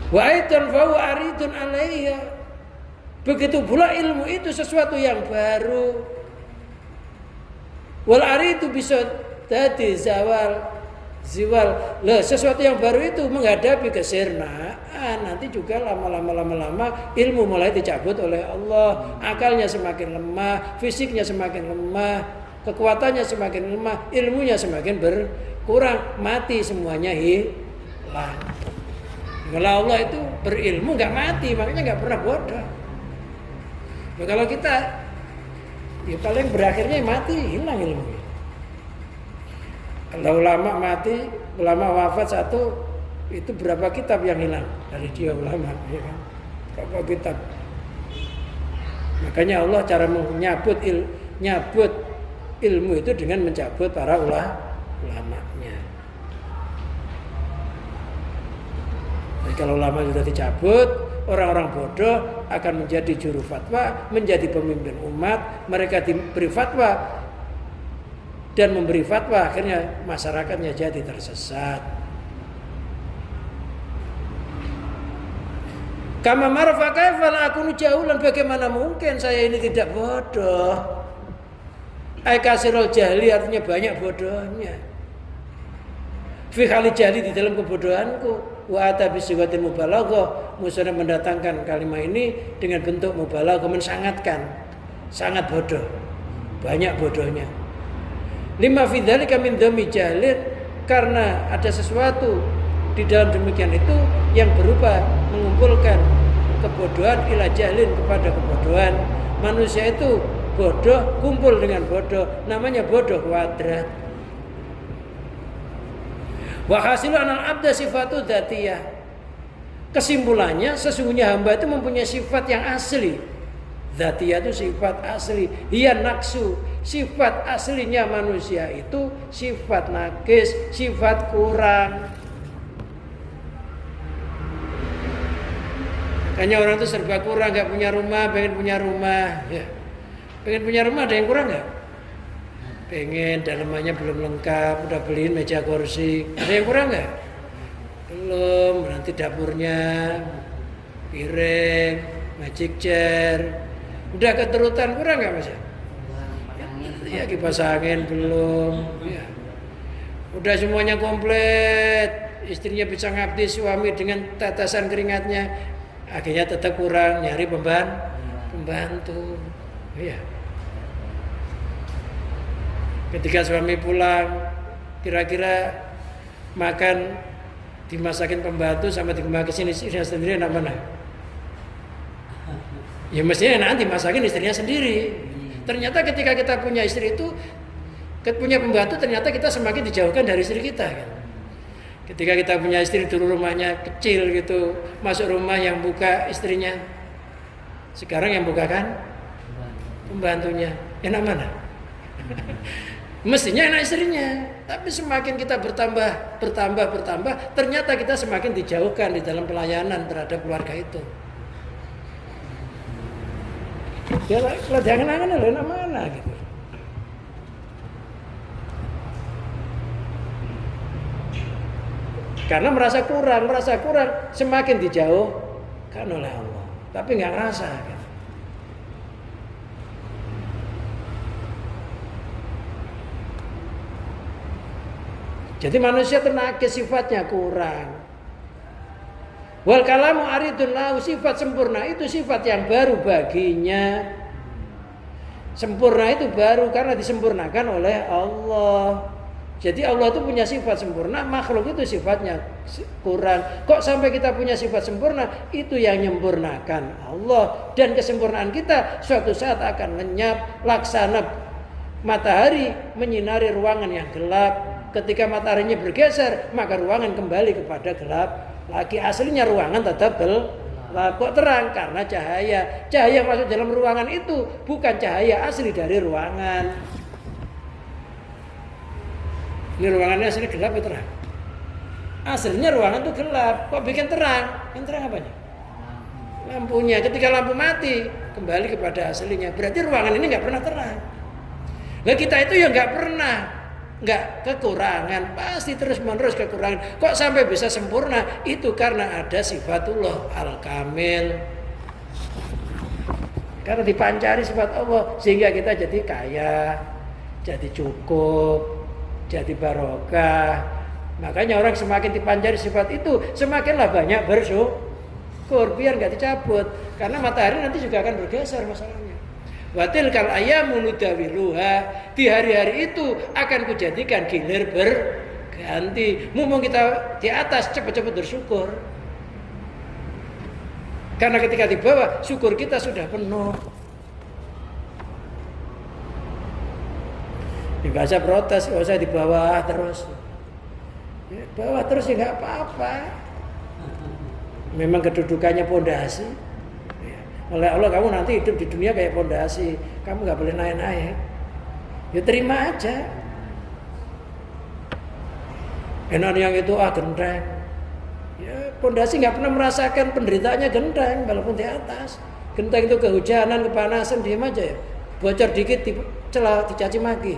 Wa aidan fa aridun alaiha. Begitu pula ilmu itu sesuatu yang baru. Wal aridu bisa jadi zawal. Ziwal. Loh, sesuatu yang baru itu menghadapi kesirnaan, nanti juga lama-lama ilmu mulai dicabut oleh Allah, akalnya semakin lemah, fisiknya semakin lemah, kekuatannya semakin lemah, ilmunya semakin berkurang, mati semuanya hilang. Kalau Allah itu berilmu nggak mati, makanya nggak pernah bodoh. Nah, kalau kita ya paling berakhirnya mati, hilang ilmunya. Kalau ulama mati, ulama wafat satu, itu berapa kitab yang hilang dari dia ulama, ya kan? Berapa kitab? Makanya Allah cara menyabut ilmu itu dengan mencabut para ulamanya. Jadi kalau ulama sudah dicabut, orang-orang bodoh akan menjadi juru fatwa, menjadi pemimpin umat, mereka diberi fatwa dan memberi fatwa, akhirnya masyarakatnya jadi tersesat. Kama marfa kaifal akunu jahulan, bagaimana mungkin saya ini tidak bodoh? Ai kasirul jahli, artinya banyak bodohnya. Fi khali jahli, di dalam kebodohanku. Wa ata bisiwatin mubalaghah, musuhnya mendatangkan kalimat ini dengan bentuk mubalaghah, mensangatkan, sangat bodoh, banyak bodohnya. Lima fidzalika min dzami jahlin, karena ada sesuatu di dalam demikian itu yang berupa mengumpulkan kebodohan ila jahlin, kepada kebodohan. Manusia itu bodoh kumpul dengan bodoh, namanya bodoh kuadrat. Wa hasilu anal abda sifatu dzatiyah. Kesimpulannya sesungguhnya hamba itu mempunyai sifat yang asli. Dzatiyah itu sifat asli. Hiya naksu, sifat aslinya manusia itu sifat nakis, sifat kurang. Makanya orang itu serba kurang, nggak punya rumah, pengen punya rumah, ya. Pengen punya rumah, ada yang kurang nggak? Pengen, dalamannya belum lengkap, udah beliin meja kursi, ada yang kurang nggak? Belum, nanti dapurnya, piring, magic chair, udah keterutan, kurang nggak Mas? Ya kipas angin belum, ya. Udah semuanya komplit, istrinya bisa ngabdi suami dengan tetesan keringatnya, akhirnya tetap kurang, nyari pembantu, ya. Ketika suami pulang, kira-kira makan dimasakin pembantu sama dimasakin istrinya sendiri, enak mana? Ya mestinya nanti masakin istrinya sendiri. Ternyata ketika kita punya istri itu, punya pembantu, ternyata kita semakin dijauhkan dari istri kita, kan? Ketika kita punya istri dulu rumahnya kecil gitu, masuk rumah yang buka istrinya, sekarang yang buka kan pembantunya, enak mana? Mestinya enak istrinya, tapi semakin kita bertambah, ternyata kita semakin dijauhkan di dalam pelayanan terhadap keluarga itu. Ya, kalau jangan-jangan enak mana gitu. Karena merasa kurang, semakin dijauhkan oleh Allah, tapi nggak ngerasa. Gitu. Jadi manusia ternakis, sifatnya kurang. Wal kalamu aridun lahu, sifat sempurna itu sifat yang baru baginya. Sempurna itu baru karena disempurnakan oleh Allah. Jadi Allah itu punya sifat sempurna, makhluk itu sifatnya kurang. Kok sampai kita punya sifat sempurna? Itu yang menyempurnakan Allah. Dan kesempurnaan kita suatu saat akan lenyap, laksana matahari menyinari ruangan yang gelap. Ketika mataharinya bergeser, maka ruangan kembali kepada gelap lagi. Aslinya ruangan tetap gelap. Kok terang? Karena cahaya. Cahaya masuk dalam ruangan itu bukan cahaya asli dari ruangan. Ini ruangannya asli gelap atau terang? Aslinya ruangan itu gelap. Kok bikin terang? Yang terang apanya? Lampunya. Ketika lampu mati, kembali kepada aslinya. Berarti ruangan ini nggak pernah terang. Nah kita itu ya nggak pernah. Enggak, kekurangan, pasti terus-menerus kekurangan. Kok sampai bisa sempurna? Itu karena ada sifatullah al-kamil. Karena dipancari sifat Allah, sehingga kita jadi kaya, jadi cukup, jadi barokah, Makanya orang semakin dipanjari sifat itu, semakinlah banyak bersyukur biar nggak dicabut. Karena matahari nanti juga akan bergeser masalahnya. Watil kal ayamu nudawiluha, di hari-hari itu akan kujadikan gilir berganti. Mumpung kita di atas, cepat-cepat bersyukur. Karena ketika di bawah, syukur kita sudah penuh. Nggak usah protes, nggak usah di bawah terus. Ya, bawah terus ya nggak apa-apa. Memang kedudukannya pondasi. Ya. Oleh Allah kamu nanti hidup di dunia kayak pondasi, kamu nggak boleh naik-naik. Ya terima aja. Enak yang itu genteng. Ya pondasi nggak pernah merasakan penderitaannya genteng, walaupun di atas. Genteng itu kehujanan, kepanasan, diam aja ya. Bocor dikit dicela, dicaci maki.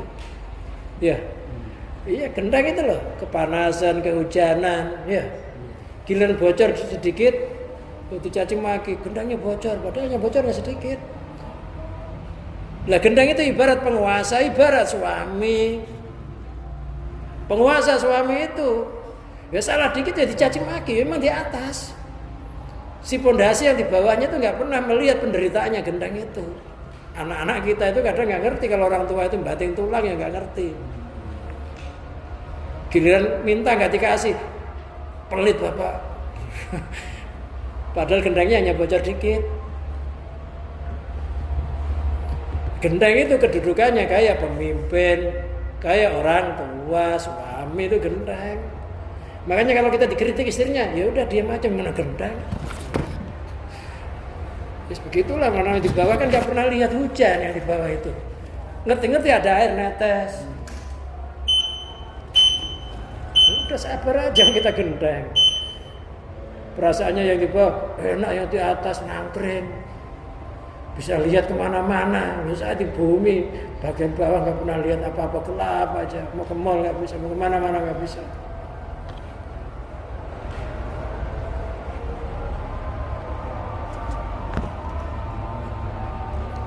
Ya, iya genteng itu loh, kepanasan, kehujanan, ya. Giliran bocor sedikit, dicaci maki, gentengnya bocor, padahal yang bocornya sedikit. Lah genteng itu ibarat penguasa, ibarat suami. Penguasa suami itu, ya salah dikit ya dicaci maki, memang di atas. Si pondasi yang di bawahnya itu nggak pernah melihat penderitaannya genteng itu. Anak-anak kita itu kadang nggak ngerti kalau orang tua itu banting tulang ya nggak ngerti. Giliran minta nggak dikasih, pelit bapak. Padahal gendangnya hanya bocor dikit. Gendang itu kedudukannya kayak pemimpin, kayak orang tua, suami itu gendang. Makanya kalau kita dikritik istrinya, ya udah diam aja, mana gendang. Yes, begitulah, karena di bawah kan nggak pernah lihat hujan yang di bawah itu. Ngerti-ngerti ada air netes. Udah sabar aja kita gendeng. Perasaannya yang di bawah enak, yang di atas nangkring. Bisa lihat kemana-mana. Saat di bumi bagian bawah nggak pernah lihat apa-apa, gelap aja. Mau ke mall nggak bisa, mau kemana-mana nggak bisa.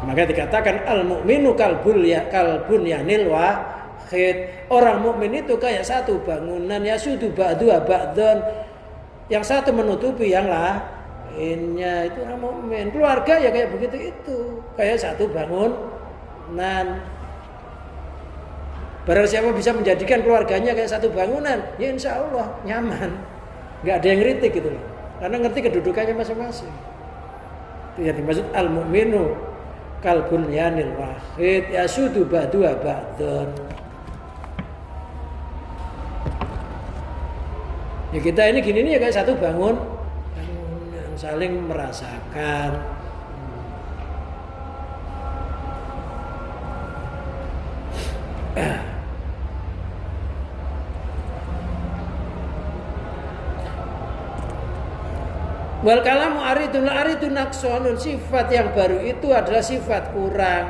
Maka dikatakan al-mu'minu kalbunyanil wahid. Orang mukmin itu kayak satu bangunan, ya sudu ba'dua ba'don. Yang satu menutupi yang lainnya, itu orang mukmin. Keluarga ya kayak begitu itu, kayak satu bangunan. Barang siapa bisa menjadikan keluarganya kayak satu bangunan, ya insya Allah nyaman. Nggak ada yang kritik gitu loh. Karena ngerti kedudukannya masing-masing. Itu yang dimaksud al-mu'minu kalbunyanil wahid yasudu ba'dua ba'don. Ya kita ini gini nih ya kayak satu bangun yang saling merasakan. Wal kalamu aridun naqsonun, sifat yang baru itu adalah sifat kurang.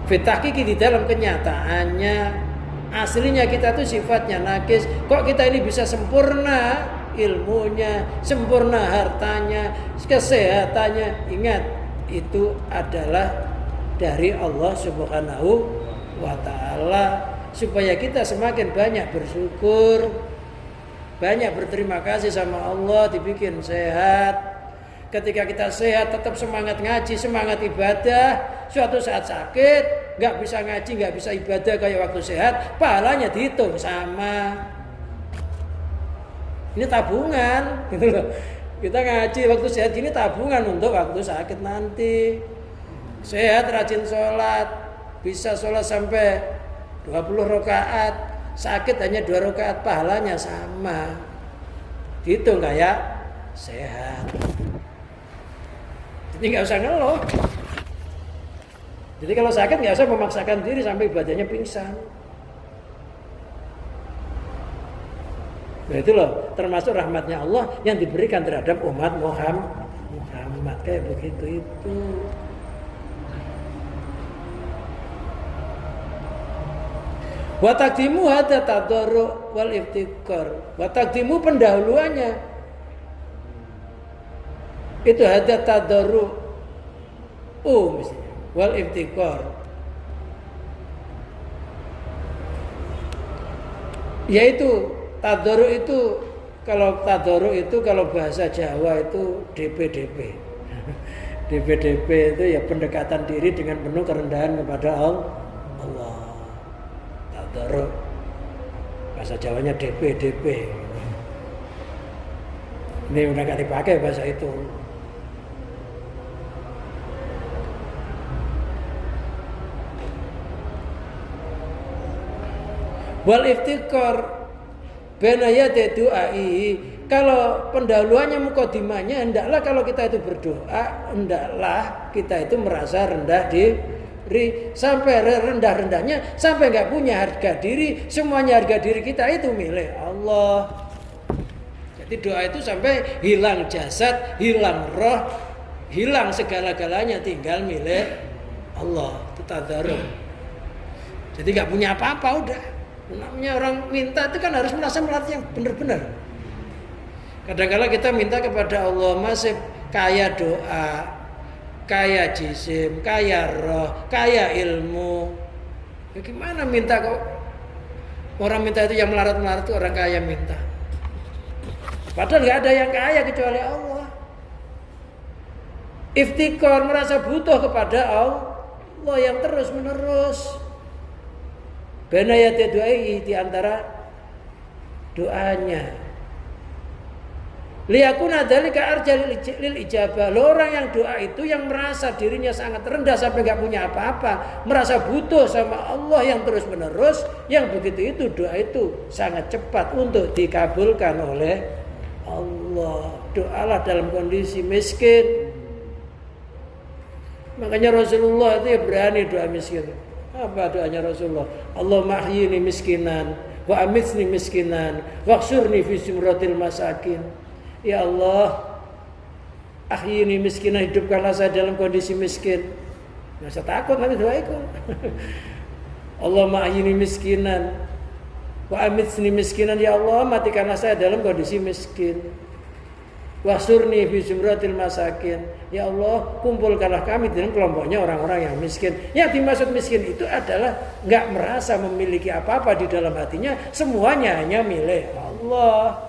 Fitahqiqi, di dalam kenyataannya aslinya kita tuh sifatnya nakis. Kok kita ini bisa sempurna ilmunya, sempurna hartanya, kesehatannya? Ingat, itu adalah dari Allah Subhanahu wa ta'ala, supaya kita semakin banyak bersyukur, banyak berterima kasih sama Allah dibikin sehat. Ketika kita sehat tetap semangat ngaji, semangat ibadah. Suatu saat sakit, nggak bisa ngaji, nggak bisa ibadah kayak waktu sehat, pahalanya dihitung sama. Ini tabungan, gitu loh. Kita ngaji waktu sehat gini tabungan untuk waktu sakit nanti. Sehat rajin sholat, bisa sholat sampai 20 rakaat, sakit hanya 2 rakaat, pahalanya sama. Gitu kayak sehat. Jadi nggak usah ngeluh. Jadi kalau sakit nggak usah memaksakan diri sampai ibadahnya pingsan. Nah itu loh, termasuk rahmatnya Allah yang diberikan terhadap umat Muhammad kayak begitu itu. Wa taqdimu hadza tadarru wal iftikar. Wa taqdimu pendahuluannya itu hadza tadarru misalnya wal iftikar. Yaitu tadarruk itu kalau bahasa Jawa itu DP. DP itu ya pendekatan diri dengan penuh kerendahan kepada Allah. Tadarruk. Bahasa Jawanya DP. Ini udah gak dipakai bahasa itu. Wal iftikar baina yadai du'ai, kalau pendahuluannya mukadimahnya, hendaklah kalau kita itu berdoa, hendaklah kita itu merasa rendah diri, sampai rendah-rendahnya sampai enggak punya harga diri, semuanya harga diri kita itu milik Allah. Jadi doa itu sampai hilang jasad, hilang roh, hilang segala-galanya, tinggal milik Allah. Itu tadarruk. Jadi enggak punya apa-apa udah. Namanya orang minta itu kan harus merasa melatih yang benar-benar. Kadang-kadang kita minta kepada Allah masih kaya doa, kaya jisim, kaya roh, kaya ilmu. Ya gimana minta kok? Orang minta itu yang melarat-melarat itu orang kaya minta. Padahal nggak ada yang kaya kecuali Allah. Iftikar, merasa butuh kepada Allah yang terus menerus. Benayat doai, di antara doanya. Liyakuna dzalika arja lil ijabah. Orang yang doa itu yang merasa dirinya sangat rendah sampai enggak punya apa-apa, merasa butuh sama Allah yang terus menerus, yang begitu itu doa itu sangat cepat untuk dikabulkan oleh Allah. Doalah dalam kondisi miskin. Makanya Rasulullah itu ya berani doa miskin. Apa doanya Rasulullah? Allahumma ahyini miskinan wa amitsni miskinan waqsurni fi zumratil masakin. Ya Allah, ahyini miskinan, hidupkanlah saya dalam kondisi miskin. Nggak usah takut nanti doa itu. Allahumma ahyini miskinan wa amitsni miskinan. Ya Allah, matikanlah saya dalam kondisi miskin. Wasurni fi zumratil masakin. Ya Allah, kumpulkanlah kami dalam kelompoknya orang-orang yang miskin. Yang dimaksud miskin itu adalah enggak merasa memiliki apa-apa di dalam hatinya, semuanya hanya milik Allah.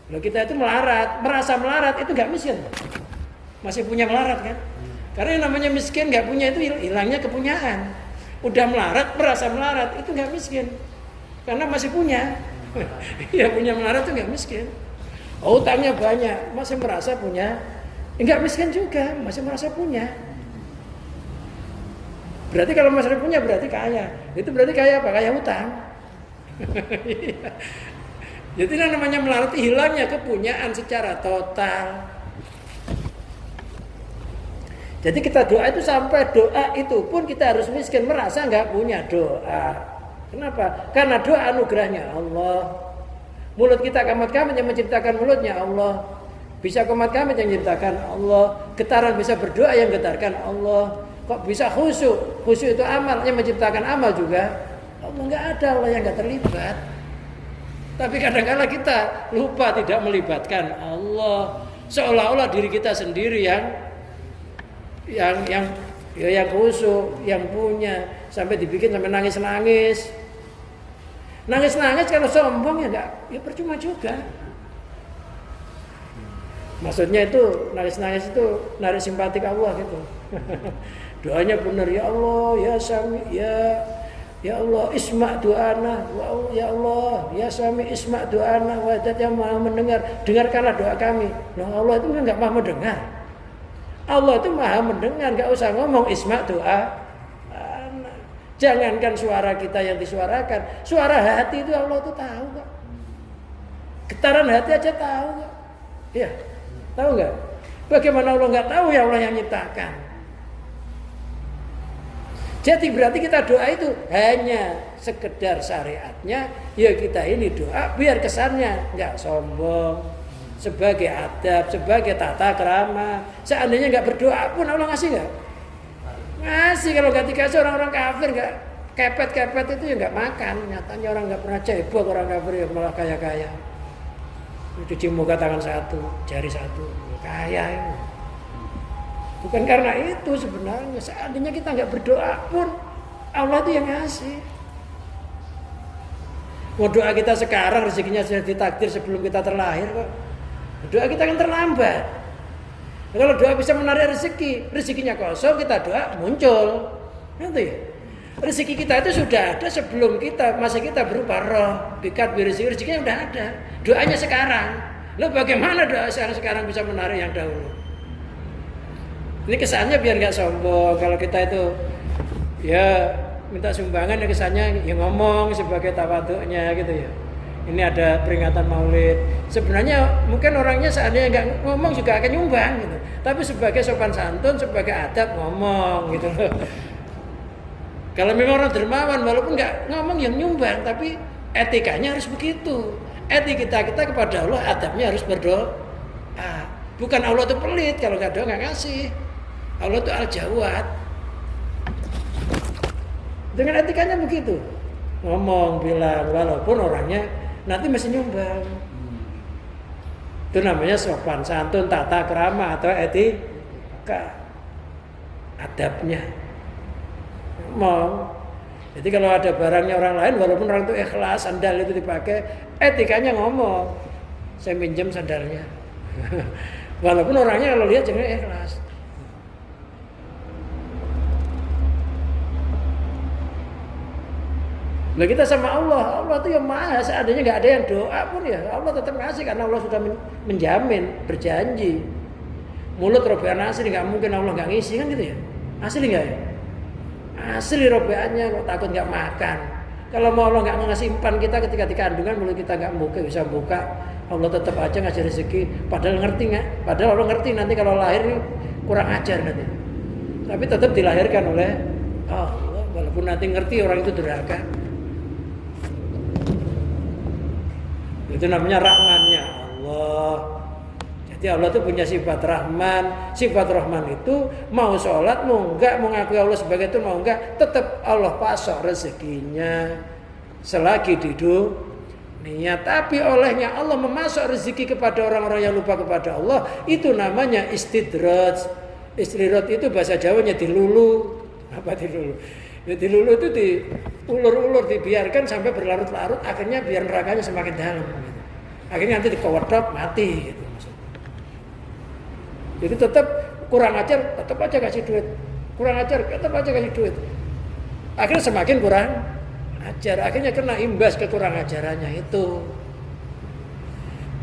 Kalau kita itu melarat, merasa melarat itu enggak miskin. Masih punya melarat kan? Karena yang namanya miskin enggak punya itu hilangnya kepunyaan. Udah melarat, merasa melarat itu enggak miskin. Karena masih punya. Ya punya melarat itu enggak miskin. Utangnya banyak, masih merasa punya. Enggak miskin juga, masih merasa punya. Berarti kalau masih punya berarti kaya. Itu berarti kaya apa? Kaya utang. Jadi yang namanya melarat hilangnya kepunyaan secara total. Jadi kita doa itu sampai doa itu pun kita harus miskin, merasa enggak punya doa. Kenapa? Karena doa anugerahnya Allah. Mulut kita kamat-kamat yang menciptakan mulutnya Allah. Bisa kamat-kamat yang menciptakan Allah. Getaran bisa berdoa yang getarkan Allah. Kok bisa khusyuk? Khusyuk itu amal yang menciptakan amal juga. Allah enggak ada, Allah yang enggak terlibat. Tapi kadang-kadang kita lupa tidak melibatkan Allah. Seolah-olah diri kita sendiri yang khusyuk, yang punya, sampai dibikin sampai nangis-nangis. Nangis-nangis kalau sombong ya enggak, ya percuma juga. Maksudnya itu nangis-nangis itu narik simpati ke Allah gitu. Doanya benar, ya Allah, ya Sami, ya Allah isma' doana, ya Allah, ya Sami isma' doana, wa Zat yang Maha mendengar, dengarkanlah doa kami. Nah, Allah itu enggak Maha mendengar. Allah itu Maha mendengar, enggak usah ngomong isma' doa. Jangankan suara kita yang disuarakan, suara hati itu Allah itu tahu kok. Getaran hati aja tahu kok. Iya, tahu nggak? Bagaimana Allah nggak tahu ya Allah yang nyiptakan? Jadi berarti kita doa itu hanya sekedar syariatnya, ya kita ini doa biar kesannya nggak sombong, sebagai adab, sebagai tata krama. Seandainya nggak berdoa pun Allah ngasih nggak? Ngasih. Kalau nggak dikasih orang-orang kafir nggak kepet-kepet itu ya nggak makan. Nyatanya orang nggak pernah cebok, orang kafir ya malah kaya-kaya. Cuci muka tangan satu, jari satu, kaya itu. Bukan karena itu sebenarnya. Seandainya kita nggak berdoa pun Allah itu yang ngasih. Mau doa kita sekarang rezekinya sudah ditakdir sebelum kita terlahir kok. Doa kita kan terlambat. Kalau doa bisa menarik rezeki, rezekinya kosong, kita doa muncul. Gitu ya. Rezeki kita itu sudah ada sebelum masa kita berupa roh, bikat rezeki, rezekinya sudah ada. Doanya sekarang. Lalu bagaimana doa sekarang bisa menarik yang dahulu? Ini kesannya biar nggak sombong. Kalau kita itu ya minta sumbangan, ya kesannya ya ngomong sebagai tawaduknya gitu ya. Ini ada peringatan Maulid. Sebenarnya mungkin orangnya seandainya nggak ngomong juga akan nyumbang gitu. Tapi sebagai sopan santun, sebagai adab ngomong gitu loh. Kalau memang orang dermawan, walaupun nggak ngomong yang nyumbang, tapi etikanya harus begitu. Etika kita kepada Allah, adabnya harus berdoa. Bukan Allah itu pelit, kalau nggak doa nggak ngasih. Allah itu al-jawad. Dengan etikanya begitu. Ngomong, bilang, walaupun orangnya nanti mesti nyumbang. Itu namanya sopan santun, tata krama atau etika. Adabnya. Ngomong. Jadi kalau ada barangnya orang lain, walaupun orang itu ikhlas, sandal itu dipakai, etikanya ngomong. Saya minjem sandalnya. Walaupun orangnya kalau lihat jangan ikhlas. Nah kita sama Allah itu yang maha, seandainya nggak ada yang doa pun ya Allah tetap ngasih karena Allah sudah menjamin, berjanji. Mulut robean asli nggak mungkin Allah nggak ngisi kan gitu ya? Asli nggak ya? Asli robeannya kok takut nggak makan. Kalau mau Allah nggak ngasih impan kita ketika di kandungan mulut kita nggak bisa buka, Allah tetap aja ngasih rezeki. Padahal ngerti nggak? Padahal Allah ngerti nanti kalau lahir ini kurang ajar nanti. Tapi tetap dilahirkan oleh Allah, walaupun nanti ngerti orang itu durhaka. Itu namanya rahmannya Allah. Jadi Allah itu punya sifat rahman. Sifat rahman itu mau sholat, mau enggak, mau ngakui Allah sebagai itu, mau enggak, tetap Allah pasok rezekinya selagi di dunia. Tapi olehnya Allah memasok rezeki kepada orang-orang yang lupa kepada Allah, itu namanya istidraj. Istidraj itu bahasa Jawanya dilulu. Apa dilulu? Ya dilulu itu diulur-ulur, dibiarkan sampai berlarut-larut, akhirnya biar nerakanya semakin dalam gitu. Akhirnya nanti dikewedot mati gitu maksudnya. Jadi tetap kurang ajar, tetap aja kasih duit. Kurang ajar, tetap aja kasih duit. Akhirnya semakin kurang ajar, akhirnya kena imbas kekurang ajarannya itu.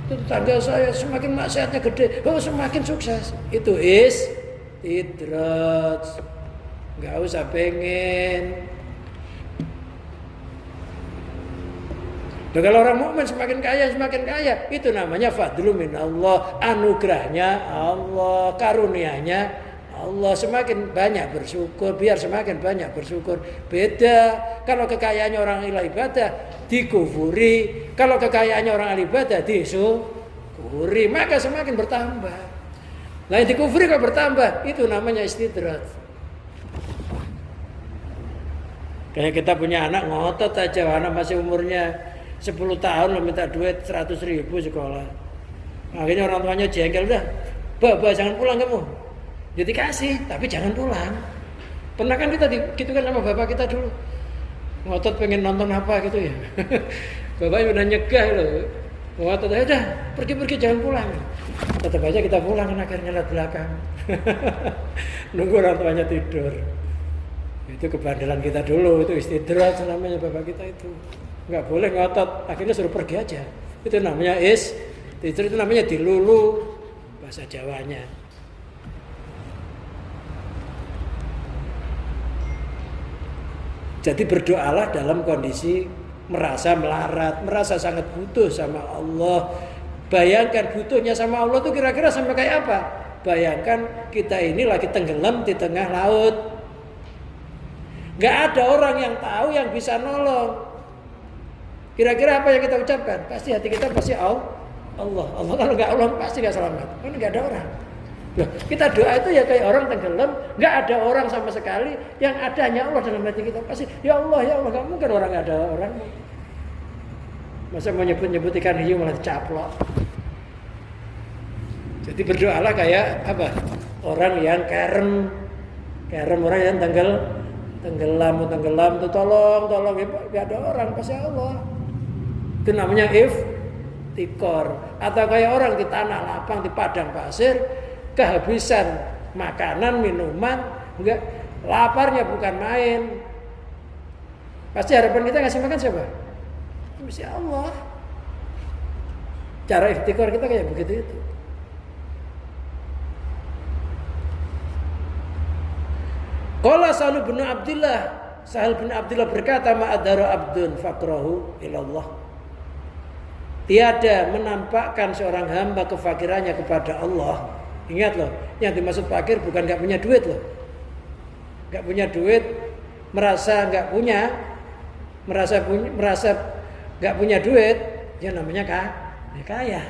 Itu tetangga saya semakin maksiatnya gede, semakin sukses. Itu idraj. Gak usah pengen. Dan kalau orang mukmin semakin kaya, itu namanya fadlu minallah, anugerahnya Allah, karunianya Allah. Semakin banyak bersyukur, biar semakin banyak bersyukur. Beda kalau kekayaannya orang ahli ibadah dikufuri, kalau kekayaannya orang ahli ibadah disyukuri, maka semakin bertambah. Nah, yang dikufuri kalau bertambah, itu namanya istidraj. Kayak kita punya anak ngotot aja, anak masih umurnya 10 tahun lo minta duit 100.000 sekolah. Akhirnya orang tuanya jengkel, dah, Bapak jangan pulang kamu. Jadi kasih, tapi jangan pulang. Pernah kan kita gitu kan sama bapak kita dulu. Ngotot pengen nonton apa gitu ya. Bapaknya udah nyegah loh. Ngotot aja, pergi jangan pulang. Tetap aja kita pulang kan akhirnya lihat belakang. Nunggu orang tuanya tidur. Itu kebandelan kita dulu, itu istidraj namanya bapak kita itu. Nggak boleh ngotot, akhirnya suruh pergi aja. Itu namanya istidraj, itu namanya dilulu bahasa Jawanya. Jadi berdoalah dalam kondisi merasa melarat, merasa sangat butuh sama Allah. Bayangkan butuhnya sama Allah itu kira-kira sampai kayak apa? Bayangkan kita ini lagi tenggelam di tengah laut. Gak ada orang yang tahu yang bisa nolong. Kira-kira apa yang kita ucapkan? Pasti hati kita pasti Allah. Allah kalau nggak Allah pasti nggak selamat. Kan nggak ada orang. Loh, kita doa itu ya kayak orang tenggelam, nggak ada orang sama sekali. Yang ada hanya Allah dalam hati kita. Pasti ya Allah, nggak mungkin orang nggak ada orang. Masa mau nyebut ikan hiu malah dicaplok. Jadi berdoalah kayak apa? Orang yang kerem orang yang tenggelam tuh tolong ya, nggak ada orang pasti Allah. Itu namanya iftikor. Atau kayak orang di tanah lapang, di padang pasir, kehabisan makanan, minuman, enggak, laparnya bukan main. Pasti harapan kita ngasih makan siapa? Mesti Allah. Cara iftikor kita kayak begitu itu. Qala Sahal bin Abdullah, Sahal bin Abdullah berkata, ma'adara abdun faqrahu ilallah. Tiada menampakkan seorang hamba kefakirannya kepada Allah. Ingat loh, yang dimaksud fakir bukan gak punya duit loh. Gak punya duit, merasa gak punya, merasa gak punya duit, ya namanya kaya.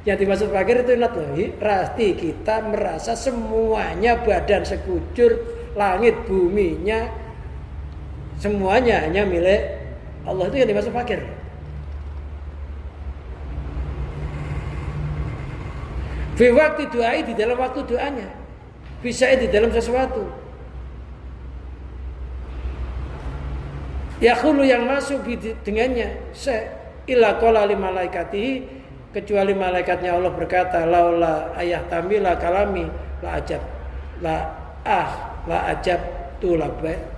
Yang dimaksud fakir itu ingat loh, pasti kita merasa semuanya badan sekujur, langit buminya semuanya hanya milik Allah, itu yang dimaksud fakir. Fi waktu doai, di dalam waktu doanya, bisa di dalam sesuatu. Yakhulu yang masuk dengannya illa qala li malaikatihi, kecuali malaikatnya Allah berkata, laula ayah tamila kalami la ajab tu labai.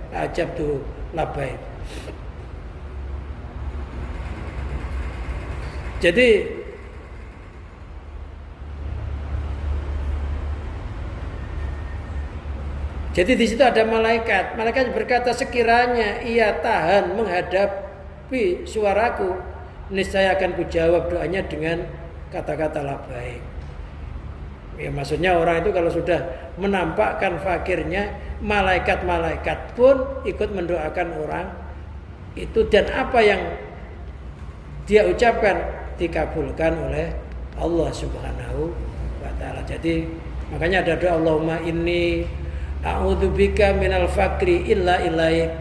Jadi di situ ada malaikat. Malaikat berkata, sekiranya ia tahan menghadapi suaraku, niscaya akan kujawab doanya dengan kata-kata labai. Ya, maksudnya orang itu kalau sudah menampakkan fakirnya, malaikat-malaikat pun ikut mendoakan orang itu, dan apa yang dia ucapkan dikabulkan oleh Allah Subhanahu wa taala. Jadi makanya ada doa, Allahumma inni a'udzubika minal fakri illa ilaik.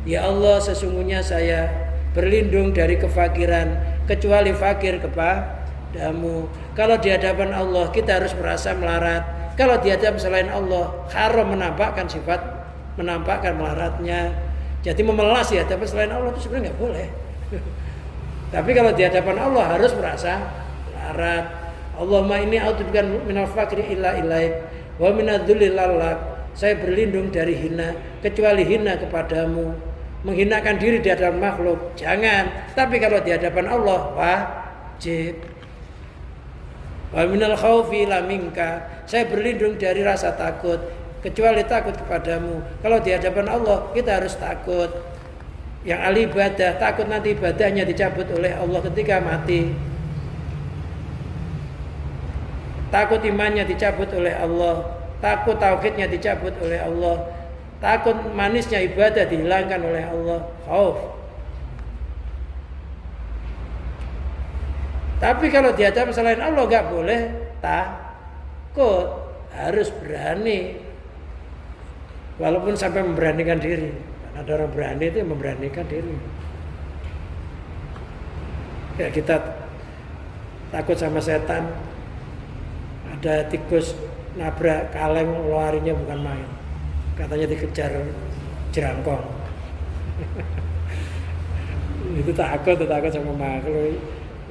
Ya Allah, sesungguhnya saya berlindung dari kefakiran kecuali fakir kepadamu. Kalau di hadapan Allah kita harus merasa melarat. Kalau di hadapan selain Allah haram menampakkan sifat, menampakkan melaratnya. Jadi memelas di hadapan selain Allah itu sebenarnya nggak boleh. Tapi kalau di hadapan Allah harus merasa melarat. Allahumma inni a'udzubika minal fakri illa ilaik wa minadz-dzulli lak. Saya berlindung dari hina kecuali hina kepadamu. Menghinakan diri di hadapan makhluk jangan, tapi kalau di hadapan Allah wajib. Wa minal khaufi la minka, saya berlindung dari rasa takut kecuali takut kepadamu. Kalau di hadapan Allah kita harus takut. Yang ahli ibadah takut nanti ibadahnya dicabut oleh Allah ketika mati. Takut imannya dicabut oleh Allah, takut tauhidnya dicabut oleh Allah, takut manisnya ibadah dihilangkan oleh Allah. Khauf. Tapi kalau di hadapan selain Allah nggak boleh takut, harus berani. Walaupun sampai memberanikan diri. Ada orang berani itu memberanikan diri. Ya, kita takut sama setan. Ada tikus nabrak kaleng, larinya bukan main. Katanya dikejar jerangkong. Itu takut sama makhluk.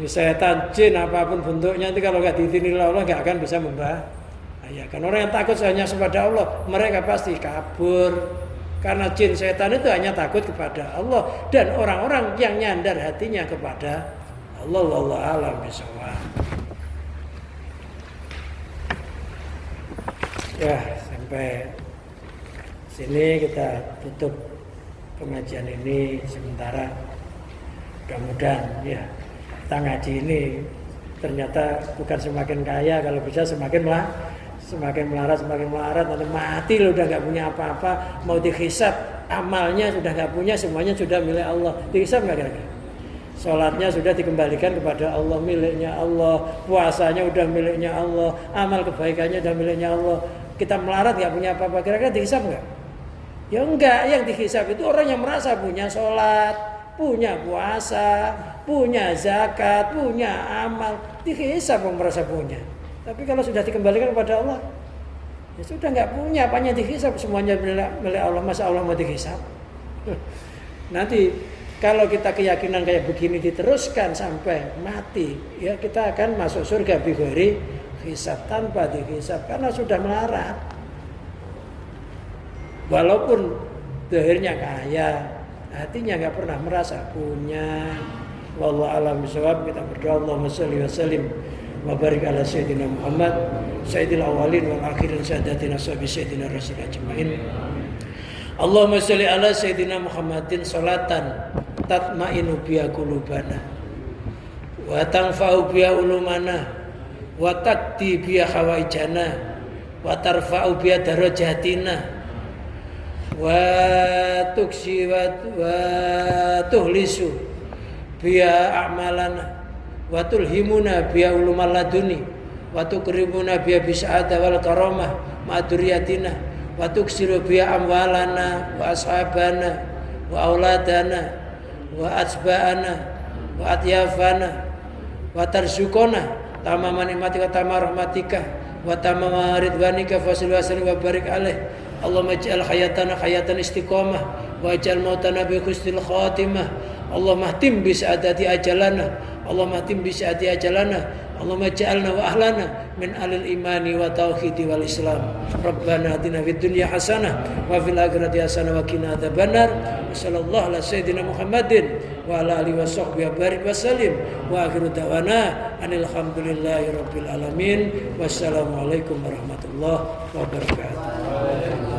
Setan, jin, apapun bentuknya itu kalau nggak diizinkan Allah nggak akan bisa membahayakan. Orang yang takut hanya kepada Allah, mereka pasti kabur. Karena jin, setan itu hanya takut kepada Allah, dan orang-orang yang nyandar hatinya kepada Allah. Wallahu a'lam bishawab. Ya, sampai sini kita tutup pengajian ini sementara. Mudah-mudahan ya kita ngaji ini ternyata bukan semakin kaya, kalau bisa semakin melarat, nanti mati lo udah nggak punya apa-apa, mau dihisab amalnya sudah nggak punya, semuanya sudah milik Allah. Dihisab nggak kira-kira? Sholatnya sudah dikembalikan kepada Allah, miliknya Allah. Puasanya udah miliknya Allah, amal kebaikannya udah miliknya Allah. Kita melarat nggak punya apa-apa, kira-kira dihisab nggak? Ya enggak, yang dihisab itu orang yang merasa punya sholat, punya puasa, punya zakat, punya amal. Dihisab yang merasa punya. Tapi kalau sudah dikembalikan kepada Allah, ya sudah nggak punya, apanya dihisab, semuanya milik Allah. Masa Allah mau dihisab? Nanti Kalau kita keyakinan kayak begini diteruskan sampai mati, ya kita akan masuk surga bighairi hisab, tanpa dihisab karena sudah melarat. Walaupun zahirnya kaya, hatinya nggak pernah merasa punya. Wallahu a'lam bishawab. Kita berdoa Allahumma shalli wa sallim wa barik ala sayyidina Muhammad sayyidil awwalin wal akhirin sadatina sahabi sayyidina rasul ajmain. Allahumma sholli ala sayyidina Muhammadin sholatan tatma'inu biha qulubana wa tanfa'u biha ulumana wa taqdi biha hawaijana wa tarfa'u biha darajatina wa tuksi wa tuhlisu biha a'malana wa tulhimuna biha ulumal laduni wa tukrimuna biha bis'ada wal karamah ma'duriyatina wa tuksiru biha amwalana wa ashabana wa auladana wa atsba'ana wa atyafana wa tarzukona tamama nikmatika tamama rahmatika wa tamama ridwanika fasil wasali wa barik alaih. Allahumma ij'al hayatana hayatan istiqamah wa ij'al mautana bi husnil khatimah. Allahumma tim bi sa'adati ajalana, Allahumma tim bi sa'adati ajalana, Allahumma ja'alna wa ahlana min alil imani wa tauhidi wal islam. Rabbana atina fid dunya hasanah wa fil akhirati hasanah wa qina adzabannar. Sallallahu ala sayyidina Muhammadin wa ala alihi wa sahbihi wa barik wa sallim wa akhiru da'wana anil hamdulillahi rabbil alamin. Wassalamualaikum warahmatullahi wabarakatuh.